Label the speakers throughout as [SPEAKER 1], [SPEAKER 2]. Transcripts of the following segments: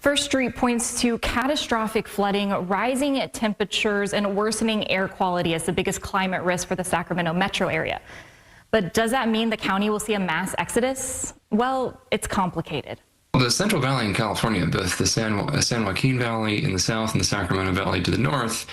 [SPEAKER 1] First Street points to catastrophic flooding, rising temperatures, and worsening air quality as the biggest climate risk for the Sacramento metro area. But does that mean the county will see a mass exodus? Well, it's complicated.
[SPEAKER 2] The Central Valley in California, both the San Joaquin Valley in the south and the Sacramento Valley to the north,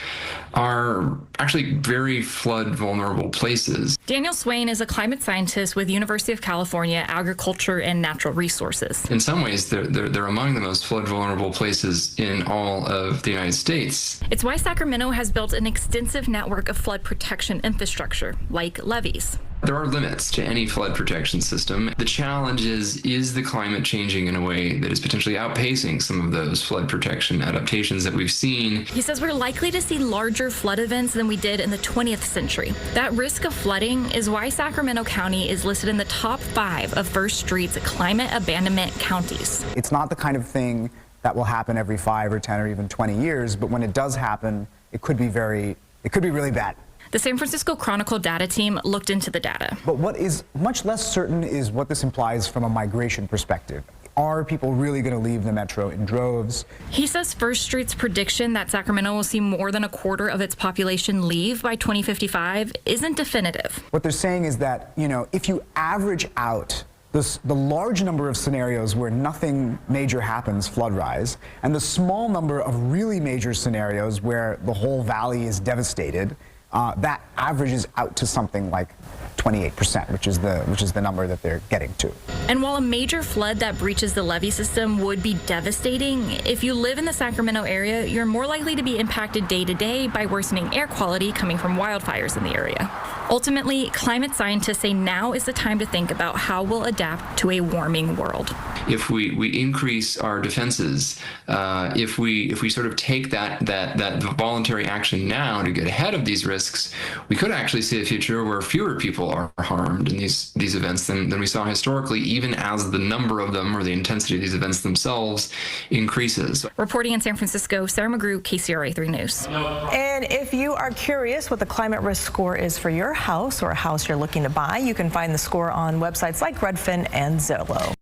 [SPEAKER 2] are actually very flood vulnerable places.
[SPEAKER 1] Daniel Swain is a climate scientist with University of California Agriculture and Natural Resources.
[SPEAKER 2] In some ways, they're among the most flood vulnerable places in all of the United States.
[SPEAKER 1] It's why Sacramento has built an extensive network of flood protection infrastructure, like levees.
[SPEAKER 2] There are limits to any flood protection system. The challenge is the climate changing in a way that is potentially outpacing some of those flood protection adaptations that we've seen.
[SPEAKER 1] He says we're likely to see larger flood events than we did in the 20th century. That risk of flooding is why Sacramento County is listed in the top 5 of First Street's climate abandonment counties.
[SPEAKER 3] It's not the kind of thing that will happen every 5 or 10 or even 20 years, but when it does happen, it could be really bad.
[SPEAKER 1] The San Francisco Chronicle data team looked into the data.
[SPEAKER 3] But what is much less certain is what this implies from a migration perspective. Are people really going to leave the metro in droves?
[SPEAKER 1] He says First Street's prediction that Sacramento will see more than a quarter of its population leave by 2055 isn't definitive.
[SPEAKER 3] What they're saying is that, if you average out the large number of scenarios where nothing major happens, flood rise, and the small number of really major scenarios where the whole valley is devastated, that averages out to something like 28%, which is the number that they're getting to.
[SPEAKER 1] And while a major flood that breaches the levee system would be devastating, if you live in the Sacramento area, you're more likely to be impacted day to day by worsening air quality coming from wildfires in the area. Ultimately, climate scientists say now is the time to think about how we'll adapt to a warming world.
[SPEAKER 2] If we increase our defenses, if we sort of take that voluntary action now to get ahead of these risks, we could actually see a future where fewer people are harmed in these events than we saw historically, even as the number of them or the intensity of these events themselves increases.
[SPEAKER 1] Reporting in San Francisco, Sarah McGrew, KCRA 3 News.
[SPEAKER 4] And if you are curious what the climate risk score is for your house or a house you're looking to buy, you can find the score on websites like Redfin and Zillow.